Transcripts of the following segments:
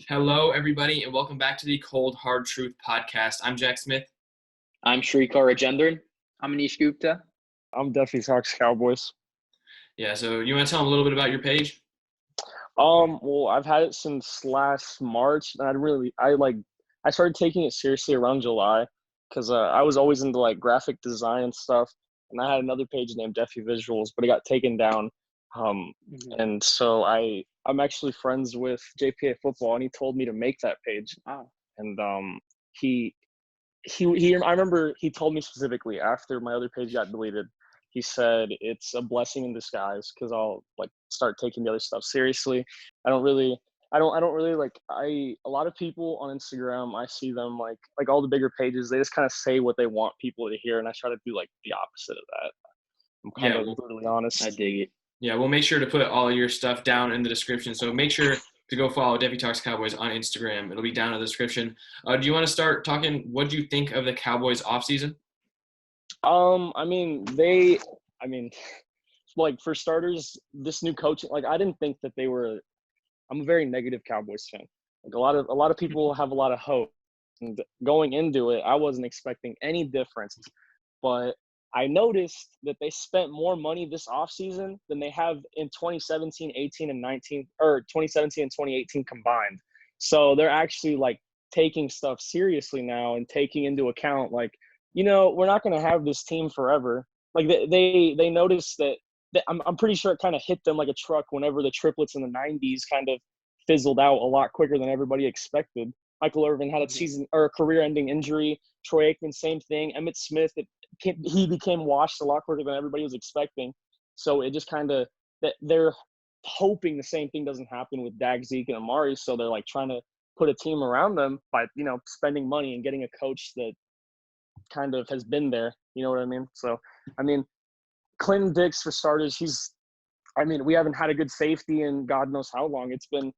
Hello, everybody, and welcome back to the Cold Hard Truth podcast. I'm Jack Smith. I'm Shrikar Rajendran. I'm Anish Gupta. I'm DAK'S Cowboys. Yeah, so you want to tell them a little bit about your page? Well, I've had it since last March, and I started taking it seriously around July because I was always into like graphic design and stuff, and I had another page named Defy Visuals, but it got taken down. And so I'm actually friends with JPA Football, and he told me to make that page. Wow. And he I remember he told me specifically after my other page got deleted, he said it's a blessing in disguise because I'll like start taking the other stuff seriously. A lot of people on Instagram, I see them like all the bigger pages, they just kind of say what they want people to hear, and I try to do like the opposite of that. I'm kind of brutally honest. I dig it. Yeah, we'll make sure to put all your stuff down in the description. So make sure to go follow Defy Talks Cowboys on Instagram. It'll be down in the description. Do you want to start talking? What do you think of the Cowboys offseason? Like for starters, this new coaching, like I didn't think that they were. I'm a very negative Cowboys fan. Like a lot of people have a lot of hope, and going into it, I wasn't expecting any difference, but I noticed that they spent more money this offseason than they have in 2017, 18, and 19, or 2017 and 2018 combined. So they're actually like taking stuff seriously now and taking into account like, we're not going to have this team forever. Like they noticed that I'm pretty sure it kind of hit them like a truck whenever the triplets in the 90s kind of fizzled out a lot quicker than everybody expected. Michael Irvin had a career-ending injury. Troy Aikman, same thing. Emmitt Smith, he became washed a lot quicker than everybody was expecting. So it just kind of they're hoping the same thing doesn't happen with Dak, Zeke, and Amari. So they're like trying to put a team around them by spending money and getting a coach that kind of has been there. You know what I mean? So Clinton Dix, for starters, we haven't had a good safety in God knows how long. It's been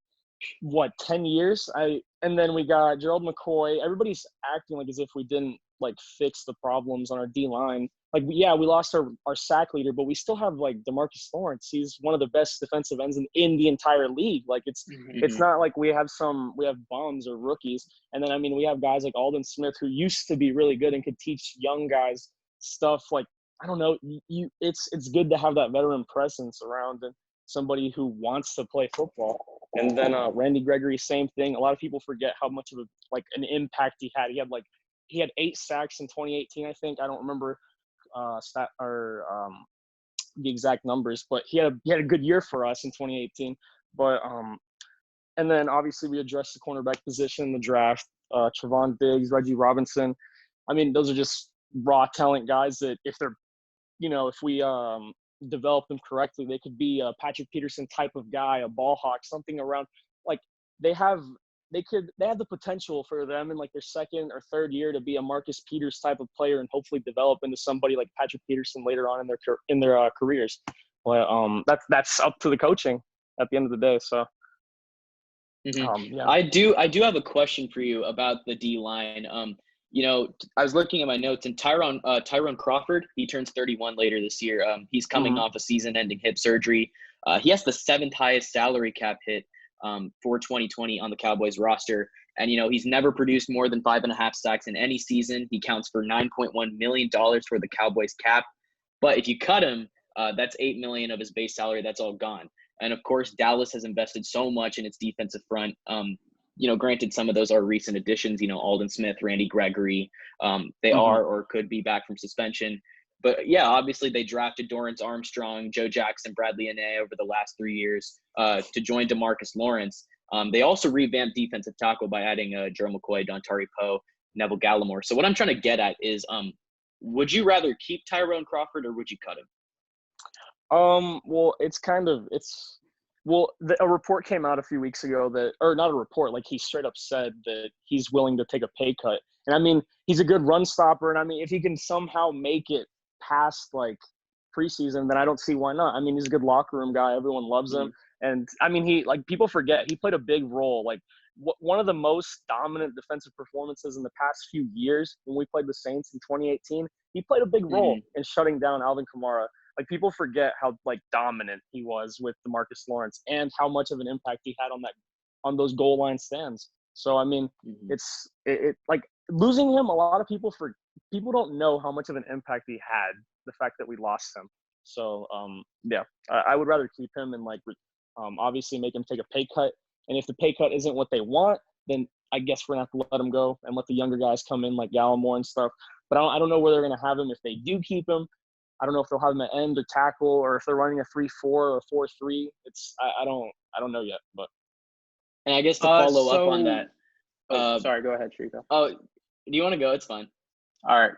10 years. And then we got Gerald McCoy. Everybody's acting like as if we didn't like fix the problems on our D line. Like, yeah, we lost our sack leader, but we still have like DeMarcus Lawrence. He's one of the best defensive ends in the entire league. Like it's not like we have bums or rookies. And then we have guys like Aldon Smith who used to be really good and could teach young guys stuff. Like, I don't know, it's good to have that veteran presence around and somebody who wants to play football. And then Randy Gregory, same thing. A lot of people forget how much of an impact he had. He had 8 sacks in 2018, I think. I don't remember the exact numbers, but he had a good year for us in 2018. But and then obviously we addressed the cornerback position in the draft. Trevon Diggs, Reggie Robinson. Those are just raw talent guys that if we develop them correctly, they could be a Patrick Peterson type of guy, a ball hawk, something around. Like they have the potential for them in like their second or third year to be a Marcus Peters type of player and hopefully develop into somebody like Patrick Peterson later on in their careers. But that's up to the coaching at the end of the day. So. Yeah. I do have a question for you about the D line. I was looking at my notes, and Tyrone Crawford, he turns 31 later this year. He's coming off a season-ending hip surgery. He has the 7th highest salary cap hit for 2020 on the Cowboys roster. And, he's never produced more than 5.5 sacks in any season. He counts for $9.1 million for the Cowboys cap. But if you cut him, that's $8 million of his base salary. That's all gone. And, of course, Dallas has invested so much in its defensive front. Granted, some of those are recent additions, Aldon Smith, Randy Gregory, they are or could be back from suspension. But, yeah, obviously they drafted Dorrance Armstrong, Joe Jackson, Bradley Anae over the last 3 years to join DeMarcus Lawrence. They also revamped defensive tackle by adding Gerald McCoy, Dontari Poe, Neville Gallimore. So what I'm trying to get at is would you rather keep Tyrone Crawford or would you cut him? A report came out a few weeks ago not a report, like he straight up said that he's willing to take a pay cut. And he's a good run stopper. And if he can somehow make it past like preseason, then I don't see why not. He's a good locker room guy. Everyone loves him. And people forget he played a big role. Like one of the most dominant defensive performances in the past few years when we played the Saints in 2018, he played a big role in shutting down Alvin Kamara. Like, people forget how, like, dominant he was with DeMarcus Lawrence and how much of an impact he had on those goal line stands. So, I mean, it like, losing him, a lot of people don't know how much of an impact he had, the fact that we lost him. So, yeah, I would rather keep him and, like, obviously make him take a pay cut. And if the pay cut isn't what they want, then I guess we're going to have to let him go and let the younger guys come in like Gallimore and stuff. But I don't know where they're going to have him if they do keep him. I don't know if they'll have him at end or tackle, or if they're running a 3-4 or 4-3. I don't know yet. But and I guess to follow up on that. Sorry, go ahead, Shrika. Oh, do you want to go? It's fine. All right.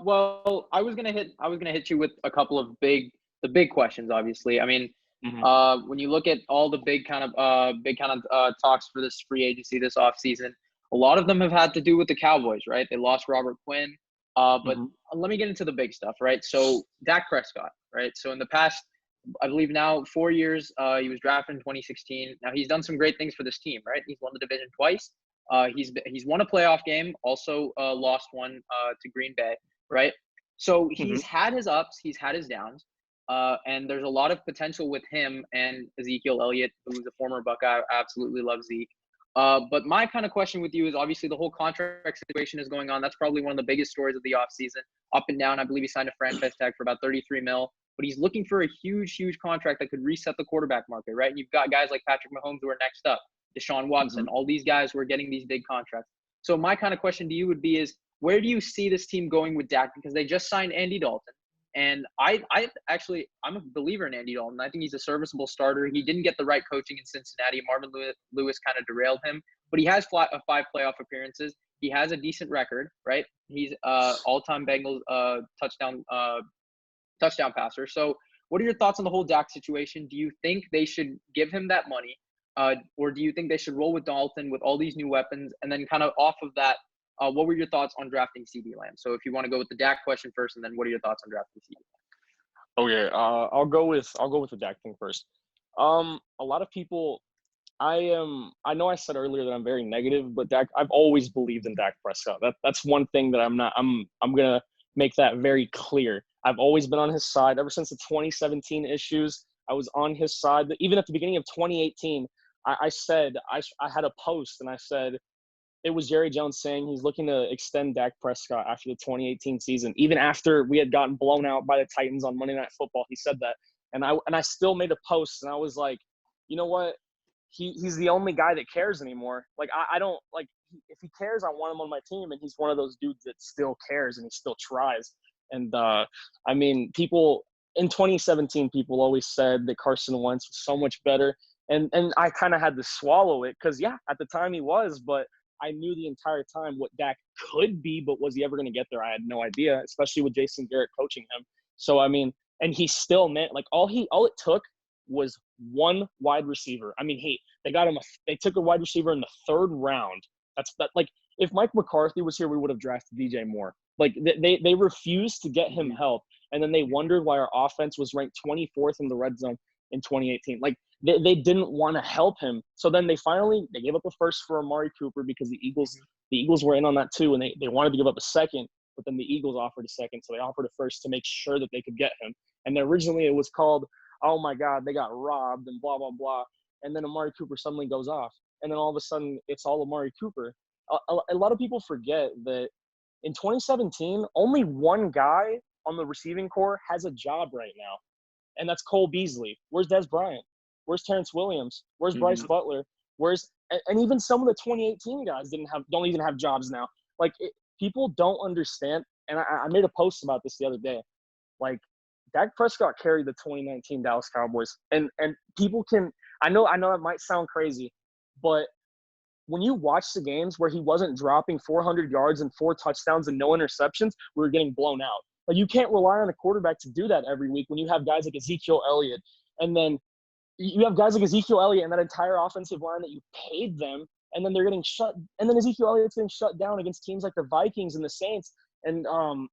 Well, I was gonna hit you with a couple of big questions. Obviously, I mean, when you look at all the big kind of talks for this free agency this offseason, a lot of them have had to do with the Cowboys, right? They lost Robert Quinn. But let me get into the big stuff, right? So Dak Prescott, right? So in the past, I believe now 4 years, he was drafted in 2016. Now he's done some great things for this team, right? He's won the division twice. He's won a playoff game, also lost one to Green Bay, right? So he's had his ups, he's had his downs, and there's a lot of potential with him and Ezekiel Elliott, who's a former Buckeye. I absolutely love Zeke. But my kind of question with you is, obviously the whole contract situation is going on. That's probably one of the biggest stories of the offseason, up and down. I believe he signed a franchise tag for about $33 million, but he's looking for a huge contract that could reset the quarterback market, right? And you've got guys like Patrick Mahomes who are next up, Deshaun Watson, all these guys who are getting these big contracts. So my kind of question to you would be is, where do you see this team going with Dak? Because they just signed Andy Dalton. And I'm a believer in Andy Dalton. I think he's a serviceable starter. He didn't get the right coaching in Cincinnati. Marvin Lewis kind of derailed him, but he has 5 playoff appearances. He has a decent record, right? He's all-time Bengals touchdown passer. So what are your thoughts on the whole Dak situation? Do you think they should give him that money? Or do you think they should roll with Dalton with all these new weapons? And then kind of off of that, what were your thoughts on drafting CeeDee Lamb? So if you want to go with the Dak question first, and then what are your thoughts on drafting CeeDee Lamb? Okay, I'll go with the Dak thing first. A lot of people, I know I said earlier that I'm very negative, but Dak, I've always believed in Dak Prescott. That's one thing that I'm gonna make that very clear. I've always been on his side ever since the 2017 issues. I was on his side. Even at the beginning of 2018, I said I had a post and I said it was Jerry Jones saying he's looking to extend Dak Prescott after the 2018 season. Even after we had gotten blown out by the Titans on Monday Night Football, he said that. And I still made a post and I was like, you know what? He's the only guy that cares anymore. Like, I don't, like, if he cares, I want him on my team. And he's one of those dudes that still cares and he still tries. And I mean, people in 2017, people always said that Carson Wentz was so much better. And I kind of had to swallow it because, yeah, at the time he was, but I knew the entire time what Dak could be, but was he ever going to get there? I had no idea, especially with Jason Garrett coaching him. So, I mean, and he still meant, like, all it took was one wide receiver. I mean, they took a wide receiver in the 3rd round. Like, if Mike McCarthy was here, we would have drafted DJ Moore. Like, they refused to get him help, and then they wondered why our offense was ranked 24th in the red zone in 2018. Like, they didn't want to help him. So then they gave up a first for Amari Cooper because the Eagles were in on that too, and they wanted to give up a second, but then the Eagles offered a second, so they offered a first to make sure that they could get him. And then originally it was called, oh my God, they got robbed and blah, blah, blah. And then Amari Cooper suddenly goes off. And then all of a sudden it's all Amari Cooper. A lot of people forget that in 2017, only one guy on the receiving corps has a job right now, and that's Cole Beasley. Where's Des Bryant? Where's Terrence Williams? Where's Bryce Butler? And even some of the 2018 guys don't even have jobs now. Like, people don't understand. And I made a post about this the other day. Like, Dak Prescott carried the 2019 Dallas Cowboys, and people can. I know that might sound crazy, but when you watch the games where he wasn't dropping 400 yards and 4 touchdowns and no interceptions, we were getting blown out. Like, you can't rely on a quarterback to do that every week when you have guys like Ezekiel Elliott, and then you have guys like Ezekiel Elliott and that entire offensive line that you paid them, and then they're getting shut. And then Ezekiel Elliott's getting shut down against teams like the Vikings and the Saints, and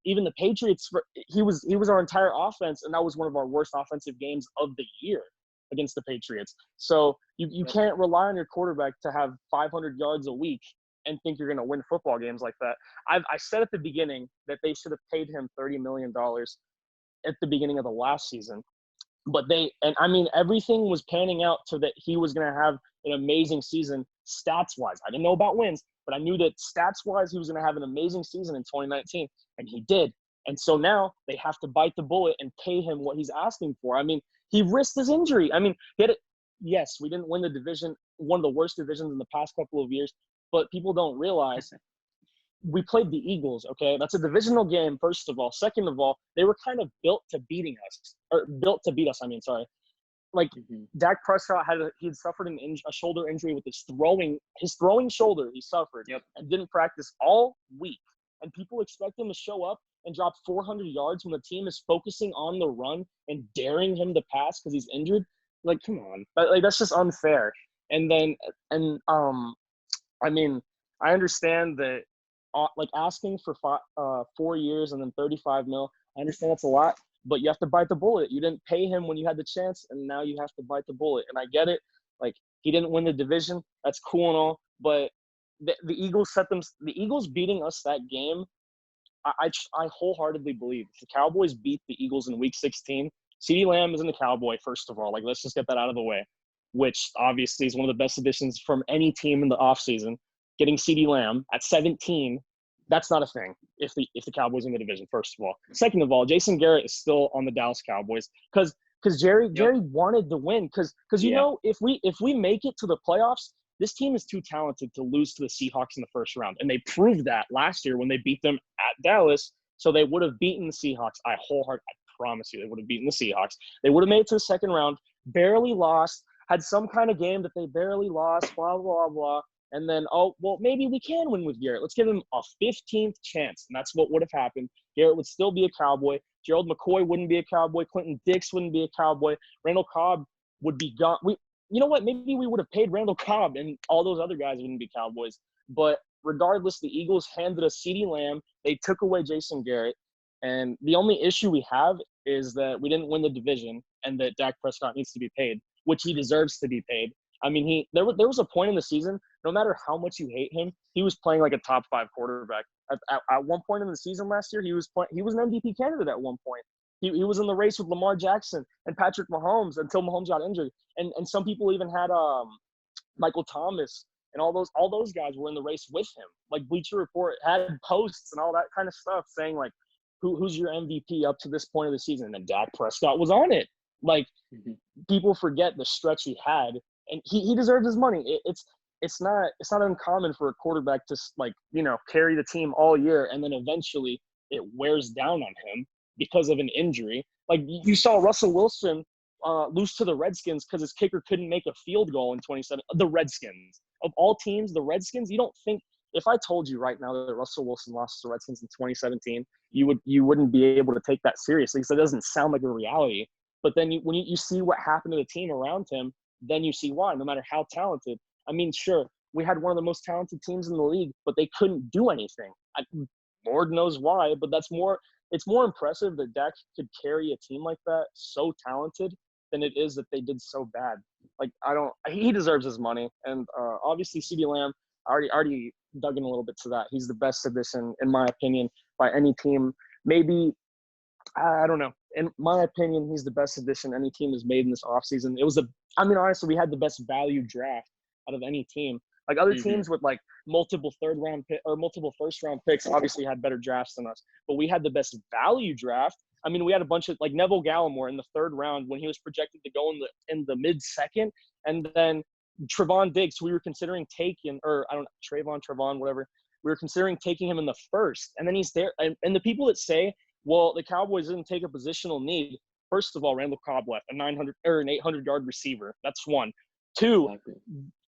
even the Patriots. He was our entire offense, and that was one of our worst offensive games of the year against the Patriots. So you can't rely on your quarterback to have 500 yards a week and think you're going to win football games like that. I said at the beginning that they should have paid him $30 million. at the beginning of the last season. But everything was panning out to that he was going to have an amazing season stats-wise. I didn't know about wins, but I knew that stats-wise he was going to have an amazing season in 2019, and he did. And so now they have to bite the bullet and pay him what he's asking for. I mean, he risked his injury. I mean, yes, we didn't win the division, one of the worst divisions in the past couple of years, but people don't realize we played the Eagles, okay? That's a divisional game, first of all. Second of all, they were kind of built to beat us, sorry. Like, Dak Prescott he'd suffered a shoulder injury with his throwing shoulder he suffered and didn't practice all week. And people expect him to show up and drop 400 yards when the team is focusing on the run and daring him to pass because he's injured. Like, come on. That's just unfair. And then, I understand that, asking for 4 years and then 35 mil, I understand that's a lot, but you have to bite the bullet. You didn't pay him when you had the chance, and now you have to bite the bullet. And I get it. Like, he didn't win the division. That's cool and all, but the Eagles beating us that game, I wholeheartedly believe if the Cowboys beat the Eagles in Week 16, CeeDee Lamb isn't a Cowboy, first of all. Like, let's just get that out of the way, which obviously is one of the best additions from any team in the offseason. Getting CeeDee Lamb at 17, that's not a thing if the Cowboys in the division, first of all. Second of all, Jason Garrett is still on the Dallas Cowboys because Jerry wanted to win. Because you know, if we make it to the playoffs, this team is too talented to lose to the Seahawks in the first round. And they proved that last year when they beat them at Dallas. So they would have beaten the Seahawks. I promise you they would have beaten the Seahawks. They would have made it to the second round, barely lost, had some kind of game that they barely lost, blah, blah, blah. And then, maybe we can win with Garrett. Let's give him a 15th chance. And that's what would have happened. Garrett would still be a Cowboy. Gerald McCoy wouldn't be a Cowboy. Clinton Dix wouldn't be a Cowboy. Randall Cobb would be gone. You know what? Maybe we would have paid Randall Cobb and all those other guys wouldn't be Cowboys. But regardless, the Eagles handed us CeeDee Lamb. They took away Jason Garrett. And the only issue we have is that we didn't win the division and that Dak Prescott needs to be paid, which he deserves to be paid. I mean, there was a point in the season, no matter how much you hate him, he was playing like a top 5 quarterback. At one point in the season last year, he was an MVP candidate at one point. He was in the race with Lamar Jackson and Patrick Mahomes until Mahomes got injured. And some people even had Michael Thomas and all those guys were in the race with him. Like, Bleacher Report had posts and all that kind of stuff saying, like, who's your MVP up to this point of the season? And then Dak Prescott was on it. Like, people forget the stretch he had. And he deserves his money. It's not uncommon for a quarterback to, like, you know, carry the team all year and then eventually it wears down on him because of an injury. Like, you saw Russell Wilson lose to the Redskins because his kicker couldn't make a field goal in 2017. The Redskins. Of all teams, the Redskins, you don't think – if I told you right now that Russell Wilson lost to the Redskins in 2017, you wouldn't be able to take that seriously because it doesn't sound like a reality. But then when you see what happened to the team around him, then you see why, no matter how talented. I mean, sure, we had one of the most talented teams in the league, but they couldn't do anything. Lord knows why, but it's more impressive that Dak could carry a team like that, so talented, than it is that they did so bad. Like, he deserves his money. And obviously CeeDee Lamb, I already dug in a little bit to that. He's the best addition, in my opinion, by any team. Maybe, I don't know. In my opinion, he's the best addition any team has made in this offseason. Honestly, we had the best value draft out of any team. Like, other teams with, like, multiple third-round or multiple first-round picks obviously had better drafts than us. But we had the best value draft. I mean, we had a bunch of, like, Neville Gallimore in the third round when he was projected to go in the mid-second. And then Trevon Diggs, who we were considering taking, or I don't know, Trevon, whatever. We were considering taking him in the first. And then he's there. And the people that say, well, the Cowboys didn't take a positional need. First of all, Randall Cobb left, an 800-yard receiver. That's one. Two,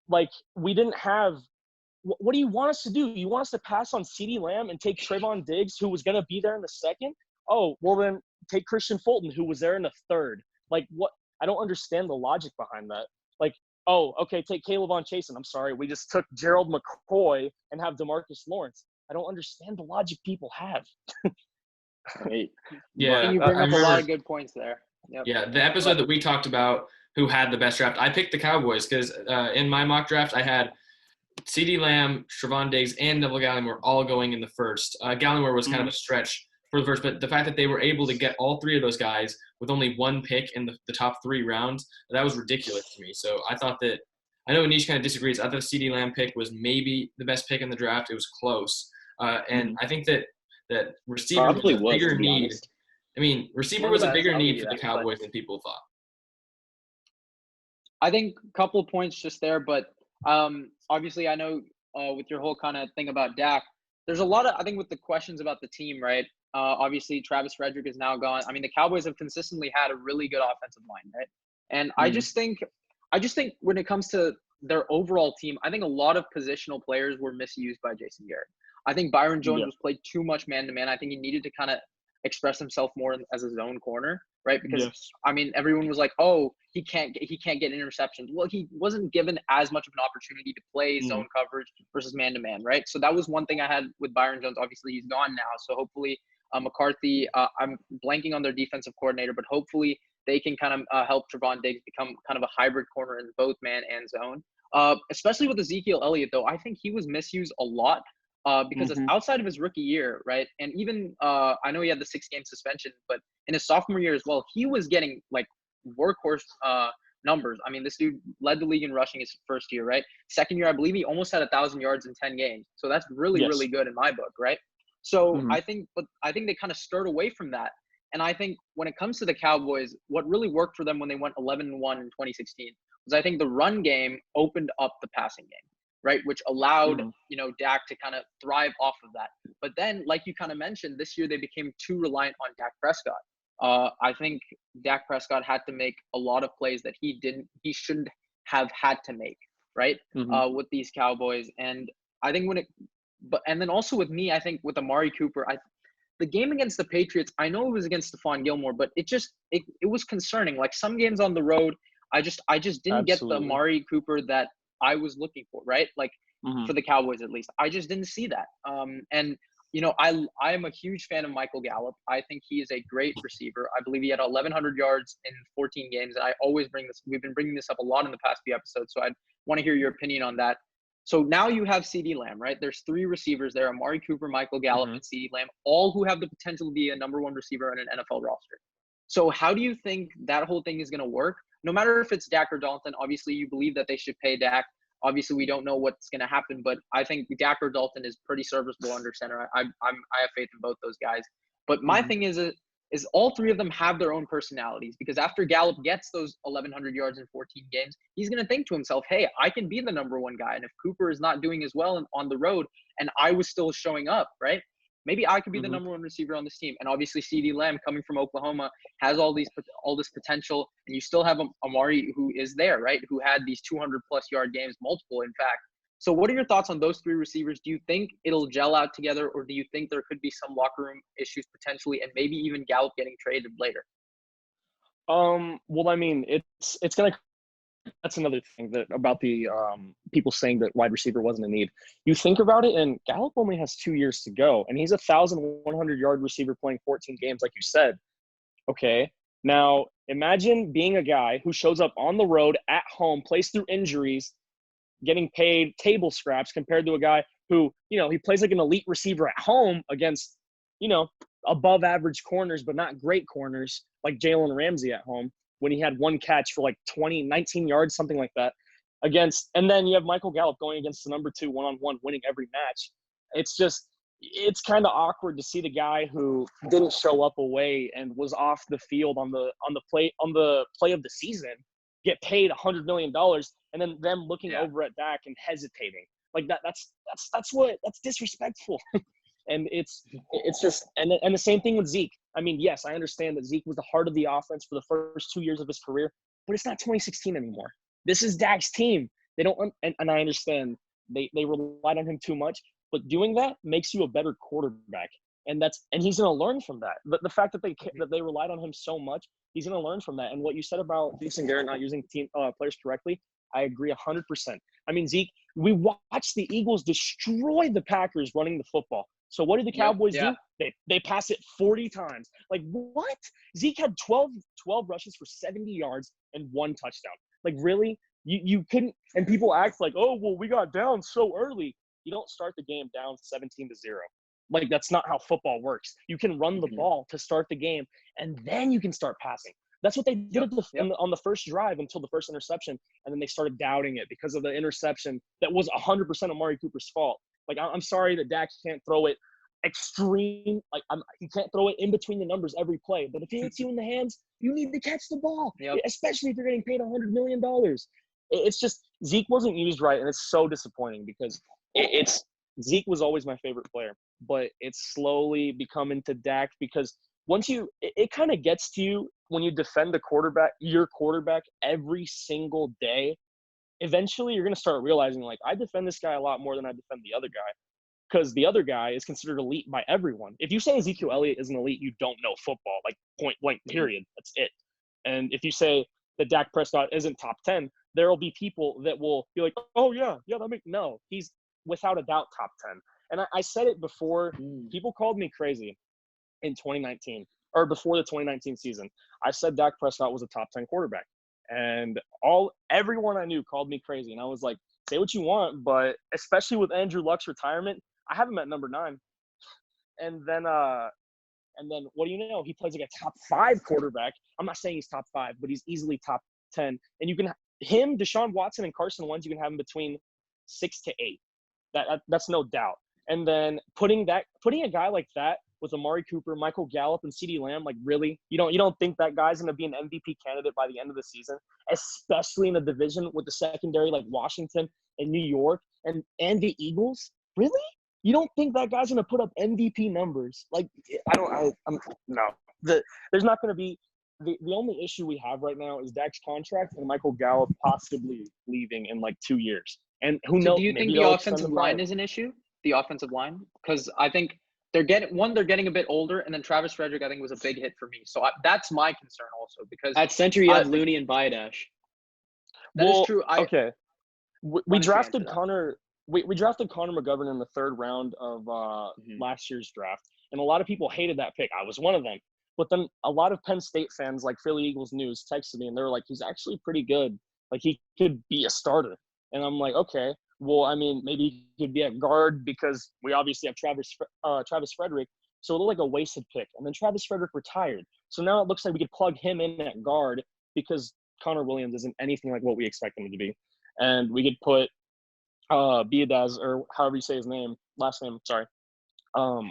like, we didn't have – what do you want us to do? You want us to pass on CeeDee Lamb and take Trevon Diggs, who was going to be there in the second? Oh, well, then take Christian Fulton, who was there in the third. Like, what? I don't understand the logic behind that. Like, oh, okay, take Caleb Chasen. I'm sorry. We just took Gerald McCoy and have DeMarcus Lawrence. I don't understand the logic people have. Right. Yeah, you bring up a lot of good points there. Yep. Yeah, the episode that we talked about who had the best draft, I picked the Cowboys because in my mock draft I had CeeDee Lamb, Trevon Diggs, and Neville Gallimore all going in the first. Gallimore was kind of a stretch for the first, but the fact that they were able to get all three of those guys with only one pick in the top 3 rounds, that was ridiculous to me. So I thought that – I know Anish kind of disagrees. I thought the CeeDee Lamb pick was maybe the best pick in the draft. It was close. And I think that receiver Probably was a bigger to be need. honest. I mean, receiver One was of a the bigger best, I'll need give for you the that, but- Cowboys than people thought. I think a couple of points just there, but obviously I know with your whole kind of thing about Dak, there's a lot of, I think with the questions about the team, right? Obviously Travis Frederick is now gone. I mean, the Cowboys have consistently had a really good offensive line, right? And I just think when it comes to their overall team, I think a lot of positional players were misused by Jason Garrett. I think Byron Jones was played too much man-to-man. I think he needed to kind of express himself more as a zone corner, right? Because I mean, everyone was like, "Oh, he can't get interceptions." Well, he wasn't given as much of an opportunity to play zone coverage versus man-to-man, right? So that was one thing I had with Byron Jones. Obviously, he's gone now, so hopefully McCarthy. I'm blanking on their defensive coordinator, but hopefully they can kind of help Trevon Diggs become kind of a hybrid corner in both man and zone. Especially with Ezekiel Elliott, though, I think he was misused a lot. Because outside of his rookie year, right, and even I know he had the 6-game suspension, but in his sophomore year as well, he was getting like workhorse numbers. I mean, this dude led the league in rushing his first year, right? Second year, I believe he almost had 1,000 yards in 10 games. So that's really, really good in my book, right? So I think they kind of stirred away from that. And I think when it comes to the Cowboys, what really worked for them when they went 11-1 in 2016 was I think the run game opened up the passing game, right? Which allowed, Dak to kind of thrive off of that. But then, like you kind of mentioned, this year they became too reliant on Dak Prescott. I think Dak Prescott had to make a lot of plays that he shouldn't have had to make, right? With these Cowboys. And I think and then also with me, I think with Amari Cooper, the game against the Patriots, I know it was against Stephon Gilmore, but it was concerning. Like some games on the road, I just didn't get the Amari Cooper that I was looking for, right? Like for the Cowboys, at least, I just didn't see that. And I am a huge fan of Michael Gallup. I think he is a great receiver. I believe he had 1,100 yards in 14 games. And I always we've been bringing this up a lot in the past few episodes. So I'd want to hear your opinion on that. So now you have CeeDee Lamb, right? There's 3 receivers there: Amari Cooper, Michael Gallup, and CeeDee Lamb, all who have the potential to be a number 1 receiver on an NFL roster. So how do you think that whole thing is going to work? No matter if it's Dak or Dalton, obviously you believe that they should pay Dak. Obviously, we don't know what's going to happen, but I think Dak or Dalton is pretty serviceable under center. I have faith in both those guys. But my thing is all 3 of them have their own personalities, because after Gallup gets those 1,100 yards in 14 games, he's going to think to himself, hey, I can be the number 1 guy. And if Cooper is not doing as well on the road and I was still showing up, right, maybe I could be the number 1 receiver on this team. And obviously CeeDee Lamb, coming from Oklahoma, has all this potential. And you still have Amari, who is there, right, who had these 200-plus yard games, multiple, in fact. So what are your thoughts on those 3 receivers? Do you think it'll gel out together, or do you think there could be some locker room issues potentially, and maybe even Gallup getting traded later? Well, I mean, it's going to – that's another thing about the people saying that wide receiver wasn't a need. You think about it, and Gallup only has 2 years to go, and he's a 1,100-yard receiver playing 14 games, like you said. Okay, now imagine being a guy who shows up on the road at home, plays through injuries, getting paid table scraps, compared to a guy who, he plays like an elite receiver at home against, above average corners, but not great corners, like Jalen Ramsey at home, when he had 1 catch for like 19 yards, something like that, and then you have Michael Gallup going against the number 2 one-on-one, winning every match. It's kind of awkward to see the guy who didn't show up away and was off the field on the play of the season get paid $100 million, and then them looking over at Dak and hesitating like that. That's disrespectful. And it's just, and the same thing with Zeke. I mean, yes, I understand that Zeke was the heart of the offense for the first 2 years of his career, but it's not 2016 anymore. This is Dak's team. They don't, and I understand they relied on him too much, but doing that makes you a better quarterback. And he's going to learn from that. But the fact that they relied on him so much, he's going to learn from that. And what you said about Jason Garrett not using team players correctly, I agree 100%. I mean, Zeke, we watched the Eagles destroy the Packers running the football. So what did the Cowboys do? They pass it 40 times. Like, what? Zeke had 12 rushes for 70 yards and 1 touchdown. Like, really? You couldn't – and people act like, oh, well, we got down so early. You don't start the game down 17-0. Like, that's not how football works. You can run the ball to start the game, and then you can start passing. That's what they did on the first drive until the first interception, and then they started doubting it because of the interception that was 100% Amari Cooper's fault. Like, I'm sorry that Dak can't throw it extreme. Like, he can't throw it in between the numbers every play. But if he hits you in the hands, you need to catch the ball, especially if you're getting paid $100 million. It's just Zeke wasn't used right, and it's so disappointing because Zeke was always my favorite player, but it's slowly becoming to Dak because once it kind of gets to you when you defend your quarterback every single day. Eventually, you're going to start realizing, like, I defend this guy a lot more than I defend the other guy because the other guy is considered elite by everyone. If you say Ezekiel Elliott is an elite, you don't know football, like point blank, period. That's it. And if you say that Dak Prescott isn't top 10, there will be people that will be like, oh, yeah, no, he's without a doubt top 10. And I said it before. People called me crazy in 2019 or before the 2019 season. I said Dak Prescott was a top 10 quarterback. And everyone I knew called me crazy. And I was like, say what you want, but especially with Andrew Luck's retirement, I have him at number 9. And then what do you know? He plays like a top 5 quarterback. I'm not saying he's top 5, but he's easily top 10. And you can him, Deshaun Watson, and Carson Wentz, you can have him between 6 to 8. That's no doubt. And then putting a guy like that with Amari Cooper, Michael Gallup, and CeeDee Lamb, like, really? You don't think that guy's going to be an MVP candidate by the end of the season, especially in a division with the secondary like Washington and New York and the Eagles? Really? You don't think that guy's going to put up MVP numbers? Like, no. There's not going to be – the only issue we have right now is Dak's contract and Michael Gallup possibly leaving in like 2 years. And who knows? Do you think the offensive line is an issue? The offensive line? Because I think they're getting a bit older, and then Travis Frederick, I think, was a big hit for me. So that's my concern also because at center you have Looney and Baidash. That is true. Okay. We drafted Connor. We drafted Connor McGovern in the 3rd round of last year's draft, and a lot of people hated that pick. I was one of them. But then a lot of Penn State fans, like Philly Eagles News, texted me, and they were like, he's actually pretty good. Like, he could be a starter. And I'm like, okay, well, I mean, maybe he could be at guard because we obviously have Travis Frederick. So it looked like a wasted pick. And then Travis Frederick retired. So now it looks like we could plug him in at guard because Connor Williams isn't anything like what we expect him to be. And we could put Biadaz, or however you say his last name, sorry.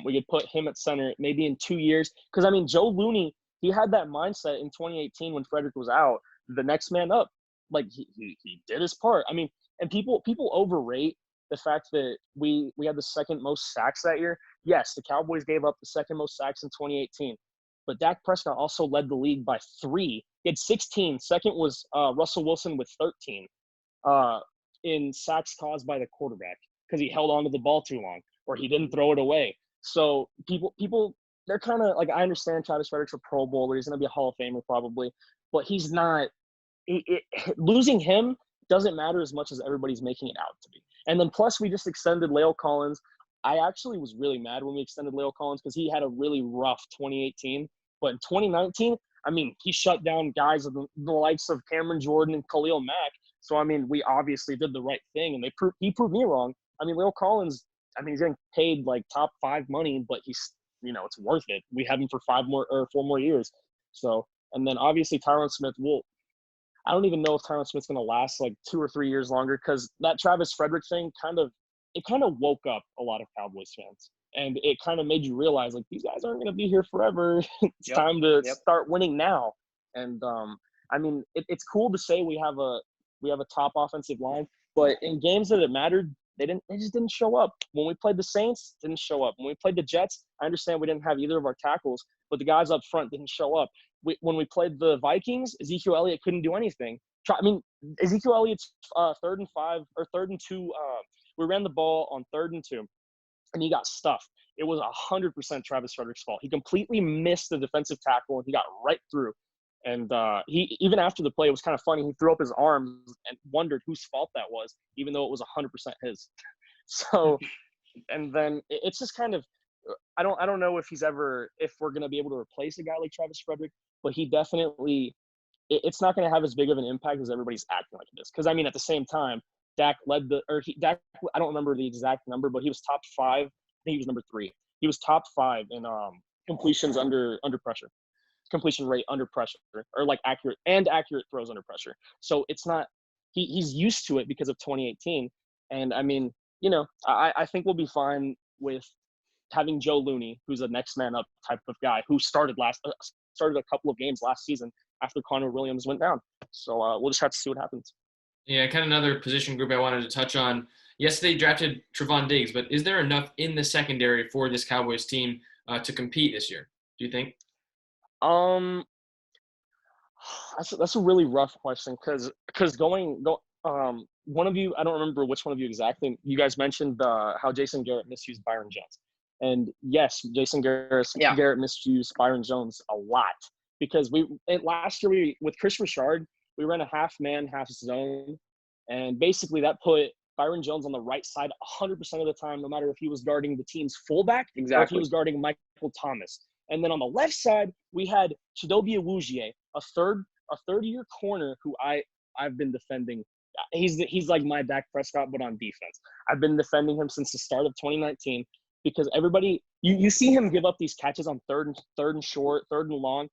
We could put him at center maybe in 2 years. Because, I mean, Joe Looney, he had that mindset in 2018 when Frederick was out, the next man up. Like, he did his part. I mean, and people overrate the fact that we had the 2nd most sacks that year. Yes, the Cowboys gave up the 2nd most sacks in 2018. But Dak Prescott also led the league by 3. He had 16. Second was Russell Wilson with 13 in sacks caused by the quarterback because he held on to the ball too long or he didn't throw it away. So people they're kind of like, I understand Travis Frederick's a Pro Bowler. He's going to be a Hall of Famer probably, but he's not losing him doesn't matter as much as everybody's making it out to be. And then plus we just extended La'el Collins. I actually was really mad when we extended La'el Collins because he had a really rough 2018. But in 2019, I mean, he shut down guys of the likes of Cameron Jordan and Khalil Mack. So, I mean, we obviously did the right thing, and he proved me wrong. I mean, La'el Collins, I mean, he's getting paid like top 5 money, but he's, it's worth it. We have him for 4 more years. So, and then obviously Tyron Smith I don't even know if Tyron Smith's going to last like 2 or 3 years longer because that Travis Frederick thing kind of woke up a lot of Cowboys fans. And it kind of made you realize, like, these guys aren't going to be here forever. It's time to start winning now. And, I mean, it's cool to say we have a top offensive line, but in games that it mattered, they just didn't show up. When we played the Saints, didn't show up. When we played the Jets, I understand we didn't have either of our tackles, but the guys up front didn't show up. When we played the Vikings, Ezekiel Elliott couldn't do anything. I mean, Ezekiel Elliott's 3rd and 5 or 3rd and 2. We ran the ball on 3rd and 2, and he got stuffed. It was 100% Travis Frederick's fault. He completely missed the defensive tackle, and he got right through. And he even after the play, it was kind of funny. He threw up his arms and wondered whose fault that was, even though it was 100% his. So, and then it's just kind of, I don't know if we're going to be able to replace a guy like Travis Frederick, but he definitely, it's not going to have as big of an impact as everybody's acting like this. Because, I mean, at the same time, Dak I don't remember the exact number, but he was top 5. I think he was number 3 He was top 5 in completions under pressure, completion rate under pressure, or like accurate throws under pressure. So it's not he's used to it because of 2018. And I mean, I think we'll be fine with having Joe Looney, who's a next man up type of guy, who started a couple of games last season after Connor Williams went down. So we'll just have to see what happens. Yeah, kind of another position group I wanted to touch on. Yes, they drafted Trevon Diggs, but is there enough in the secondary for this Cowboys team to compete this year? Do you think? That's a really rough question because one of you, I don't remember which one of you exactly, you guys mentioned how Jason Garrett misused Byron Jones. And yes, Jason Garrett misused Byron Jones a lot because last year with Chris Richard, we ran a half man, half zone. And basically that put Byron Jones on the right side 100% of the time, no matter if he was guarding the team's fullback or if he was guarding Michael Thomas. And then on the left side, we had Chidobe Awuzie, a third-year corner who I've been defending. He's like my Dak Prescott, but on defense. I've been defending him since the start of 2019 because everybody you see him give up these catches on third and short, third and long,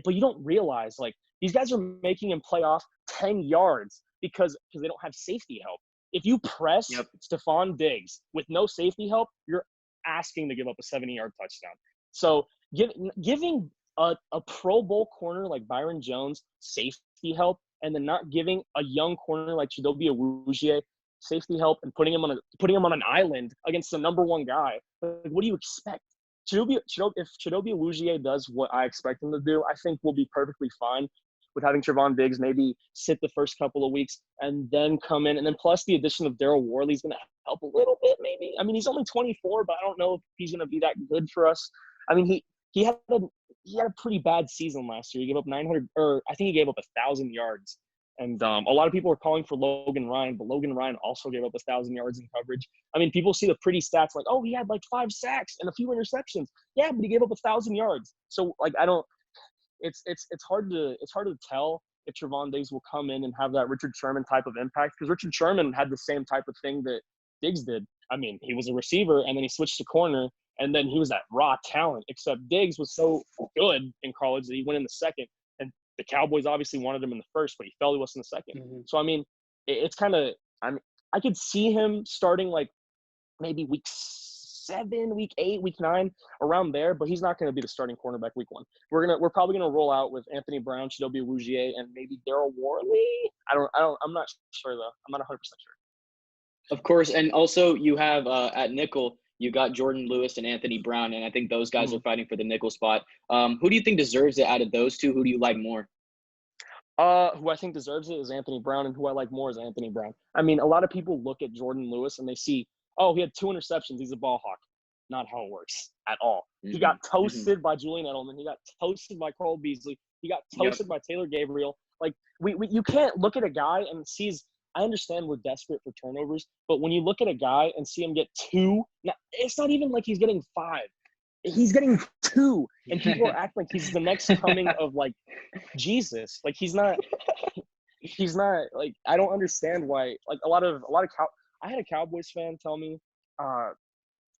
but you don't realize like these guys are making him play off 10 yards because they don't have safety help. If you press Stephon Diggs with no safety help, you're asking to give up a 70-yard touchdown. So giving a Pro Bowl corner like Byron Jones safety help and then not giving a young corner like Chidobe Awuzie safety help and putting him on an island against the number 1 guy, like, what do you expect? If Chidobe Awuzie does what I expect him to do, I think we'll be perfectly fine with having Trevon Diggs maybe sit the first couple of weeks and then come in. And then plus the addition of Daryl Worley is going to help a little bit maybe. I mean, he's only 24, but I don't know if he's going to be that good for us. I mean, he had a pretty bad season last year. He gave up 900, or I think he gave up 1,000 yards. And a lot of people were calling for Logan Ryan, but Logan Ryan also gave up 1,000 yards in coverage. I mean, people see the pretty stats like, oh, he had like 5 sacks and a few interceptions. Yeah, but he gave up 1,000 yards. So like, it's hard to tell if Trevon Diggs will come in and have that Richard Sherman type of impact, because Richard Sherman had the same type of thing that Diggs did. I mean, he was a receiver and then he switched to corner and then he was that raw talent, except Diggs was so good in college that he went in the second. And the Cowboys obviously wanted him in the first, but he felt he was in the second. Mm-hmm. So, I mean, it's kind of – I could see him starting like maybe week 7, week 8, week 9, around there, but he's not going to be the starting cornerback week 1. We're probably going to roll out with Anthony Brown, Chidobe Awuzie, and maybe Daryl Worley. I'm not sure though. I'm not 100% sure. Of course, and also you have at nickel, you got Jordan Lewis and Anthony Brown, and I think those guys are fighting for the nickel spot. Who do you think deserves it out of those two? Who do you like more? Who I think deserves it is Anthony Brown, and who I like more is Anthony Brown. I mean, a lot of people look at Jordan Lewis and they see, oh, he had 2 interceptions. He's a ball hawk. Not how it works at all. Mm-hmm. He got toasted by Julian Edelman. He got toasted by Cole Beasley. He got toasted by Taylor Gabriel. Like, you can't look at a guy and sees – I understand we're desperate for turnovers, but when you look at a guy and see him get 2 – it's not even like he's getting 5. He's getting 2, and people are acting like he's the next coming of, like, Jesus. Like, he's not – like, I don't understand why – like, I had a Cowboys fan tell me I'm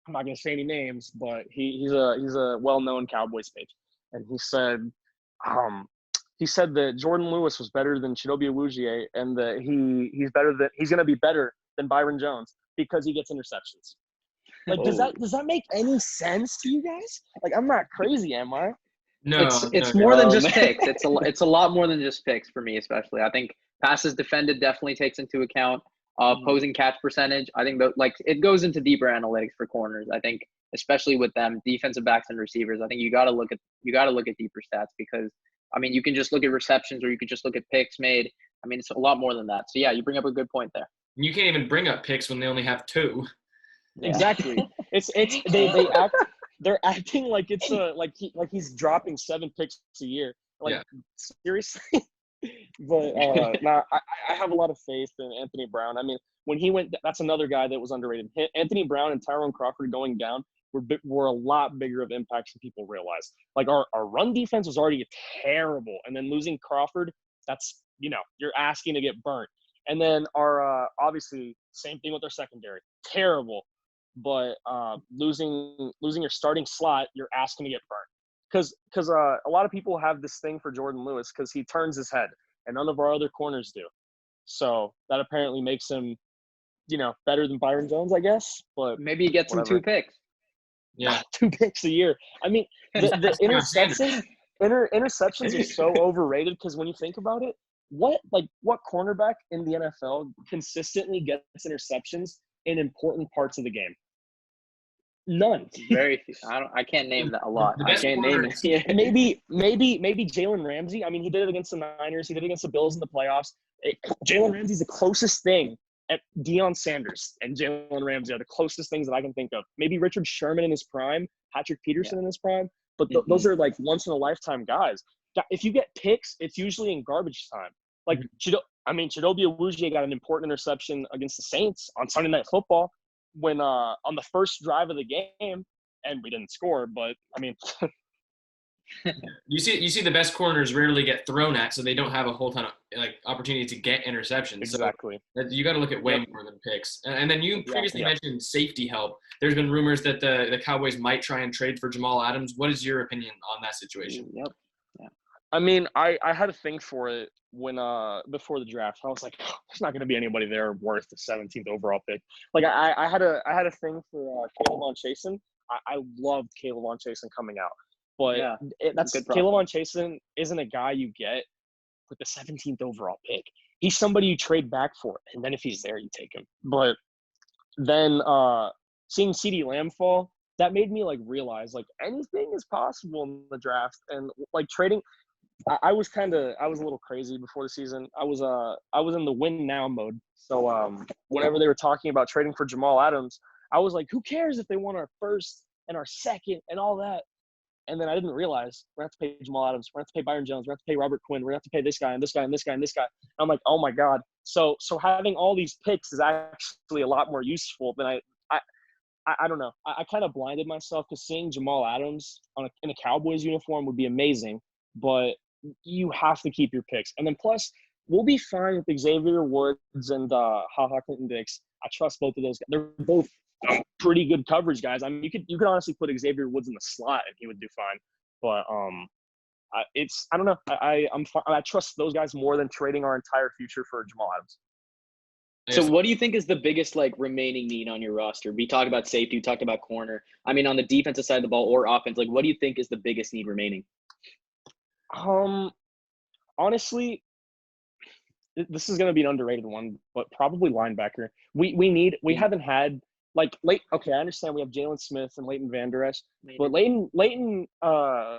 not going to say any names, but he's a well-known Cowboys page, and he said that Jordan Lewis was better than Chidobe Awuzie, and that he's going to be better than Byron Jones because he gets interceptions. Like, does that make any sense to you guys? Like, I'm not crazy, am I? No, it's more than just picks. It's a lot more than just picks for me, especially. I think passes defended definitely takes into account opposing catch percentage. I think it goes into deeper analytics for corners. I think especially with them defensive backs and receivers. I think you got to look at deeper stats because I mean you can just look at receptions or you can just look at picks made. I mean it's a lot more than that. So yeah, you bring up a good point there. You can't even bring up picks when they only have 2. Yeah. Exactly. They're acting like it's like he's dropping 7 picks a year. Like seriously. But I have a lot of faith in Anthony Brown. I mean, when he went, that's another guy that was underrated. Anthony Brown and Tyrone Crawford going down were a lot bigger of impacts than people realize. Like our run defense was already terrible, and then losing Crawford, that's you're asking to get burnt. And then our obviously same thing with our secondary, terrible. but losing your starting slot, you're asking to get burned. Because a lot of people have this thing for Jordan Lewis because he turns his head, and none of our other corners do. So that apparently makes him, better than Byron Jones, I guess. But maybe he gets him 2 picks. Yeah, 2 picks a year. I mean, the interceptions are so overrated because when you think about it, what cornerback in the NFL consistently gets interceptions in important parts of the game? None. Very few. I can't name that a lot. I can't name it. Yeah. Maybe Jalen Ramsey. I mean, he did it against the Niners. He did it against the Bills in the playoffs. Jalen Ramsey's the closest thing at Deion Sanders and Jalen Ramsey are the closest things that I can think of. Maybe Richard Sherman in his prime, Patrick Peterson in his prime, but those are like once in a lifetime guys. If you get picks, it's usually in garbage time. Like Chidobe Awuzie got an important interception against the Saints on Sunday Night Football when on the first drive of the game, and we didn't score. But I mean, you see the best corners rarely get thrown at, so they don't have a whole ton of opportunity to get interceptions. Exactly. So you got to look at way more than picks. And then you previously mentioned safety help. There's been rumors that the Cowboys might try and trade for Jamal Adams. What is your opinion on that situation? Yep. Yeah. I mean, I had a thing for it when before the draft. I was like, there's not going to be anybody there worth the 17th overall pick. Like I had a thing for Caleb Chasen. I loved Caleb Chasen coming out. But Caleb Chasen isn't a guy you get with the 17th overall pick. He's somebody you trade back for, and then if he's there, you take him. But then seeing CeeDee Lamb fall, that made me realize anything is possible in the draft, and trading. I was a little crazy before the season. I was in the win now mode. So whenever they were talking about trading for Jamal Adams, I was like, who cares if they want our first and our second and all that? And then I didn't realize we're going to have to pay Jamal Adams. We're going to have to pay Byron Jones. We're going to have to pay Robert Quinn. We're going to have to pay this guy and this guy and this guy and this guy. I'm like, oh my God. So having all these picks is actually a lot more useful than I don't know. I kind of blinded myself because seeing Jamal Adams in a Cowboys uniform would be amazing, but you have to keep your picks. And then plus, we'll be fine with Xavier Woods and HaHa Clinton-Dix. I trust both of those guys. They're both pretty good coverage guys. I mean, you could honestly put Xavier Woods in the slot and he would do fine. But I don't know. I trust those guys more than trading our entire future for Jamal Adams. So what do you think is the biggest remaining need on your roster? We talked about safety, we talked about corner. I mean, on the defensive side of the ball or offense, what do you think is the biggest need remaining? Honestly, this is going to be an underrated one, but probably linebacker. We haven't had okay, I understand we have Jalen Smith and Leighton Vander Esch, but Leighton did I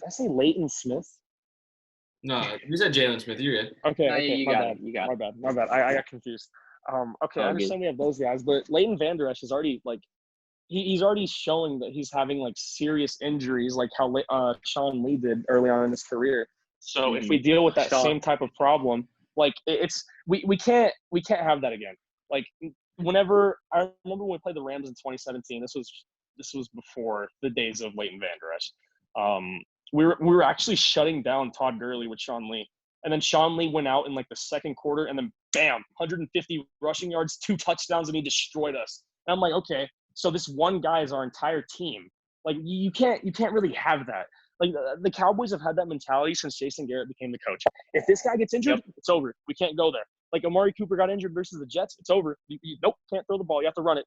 say Leighton Smith? No, you said Jalen Smith. You're good. Okay, no, okay, you got it. You got it. My bad. I got confused. Okay, I understand we have those guys, but Leighton Vander Esch is already he's already showing that he's having serious injuries, like how Sean Lee did early on in his career. So if we deal with that same type of problem, we can't have that again. Whenever I remember when we played the Rams in 2017, this was before the days of Leighton Vander Esch. We were actually shutting down Todd Gurley with Sean Lee, and then Sean Lee went out in the second quarter, and then bam, 150 rushing yards, 2 touchdowns, and he destroyed us. And I'm like, okay, so this one guy is our entire team. You can't really have that. The Cowboys have had that mentality since Jason Garrett became the coach. If this guy gets injured, It's over. We can't go there. Amari Cooper got injured versus the Jets, it's over. Nope, can't throw the ball. You have to run it.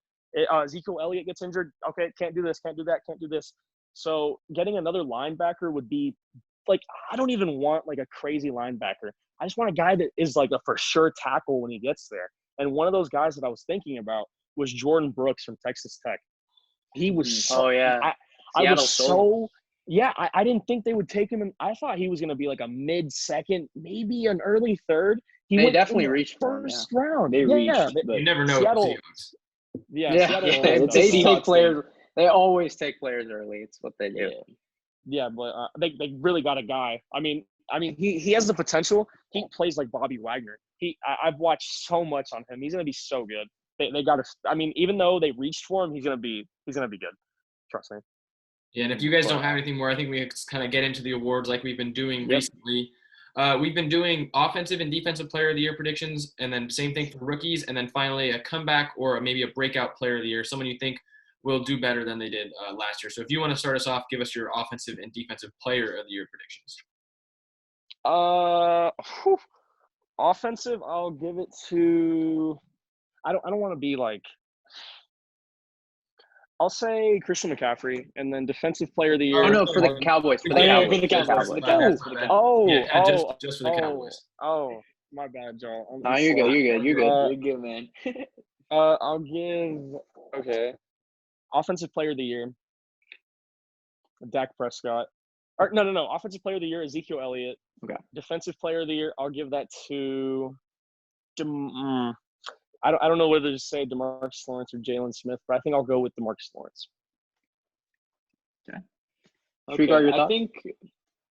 Ezekiel Elliott gets injured. Okay, can't do this, can't do that, can't do this. So getting another linebacker would be I don't even want a crazy linebacker. I just want a guy that is a for sure tackle when he gets there. And one of those guys that I was thinking about was Jordan Brooks from Texas Tech. He was so I was so I didn't think they would take him, and I thought he was going to be a mid-second, maybe an early third. They definitely reached first round. They reached. You never know. Seattle, they take players. They always take players early. It's what they do. Yeah, but they really got a guy. I mean, he has the potential. He plays like Bobby Wagner. I've watched so much on him. He's going to be so good. They got to. I mean, even though they reached for him, he's going to be good. Trust me. Yeah, and if you guys don't have anything more, I think we kind of get into the awards like we've been doing recently. we've been doing offensive and defensive player of the year predictions, and then same thing for rookies, and then finally a comeback or maybe a breakout player of the year, someone you think will do better than they did last year. So if you want to start us off, give us your offensive and defensive player of the year predictions. Offensive, I'll give it to. I don't want to be like. I'll say Christian McCaffrey, and then defensive player of the year. Oh no, for the Cowboys. For the Cowboys. For the Cowboys. Just for the Cowboys. Oh, my bad, Joel. No, you're good. You're good, man. I'll give offensive player of the year, Dak Prescott. Or no. Offensive player of the year, Ezekiel Elliott. Okay. Defensive player of the year, I'll give that to. I don't know whether to say DeMarcus Lawrence or Jalen Smith, but I think I'll go with DeMarcus Lawrence. Okay. Your thoughts?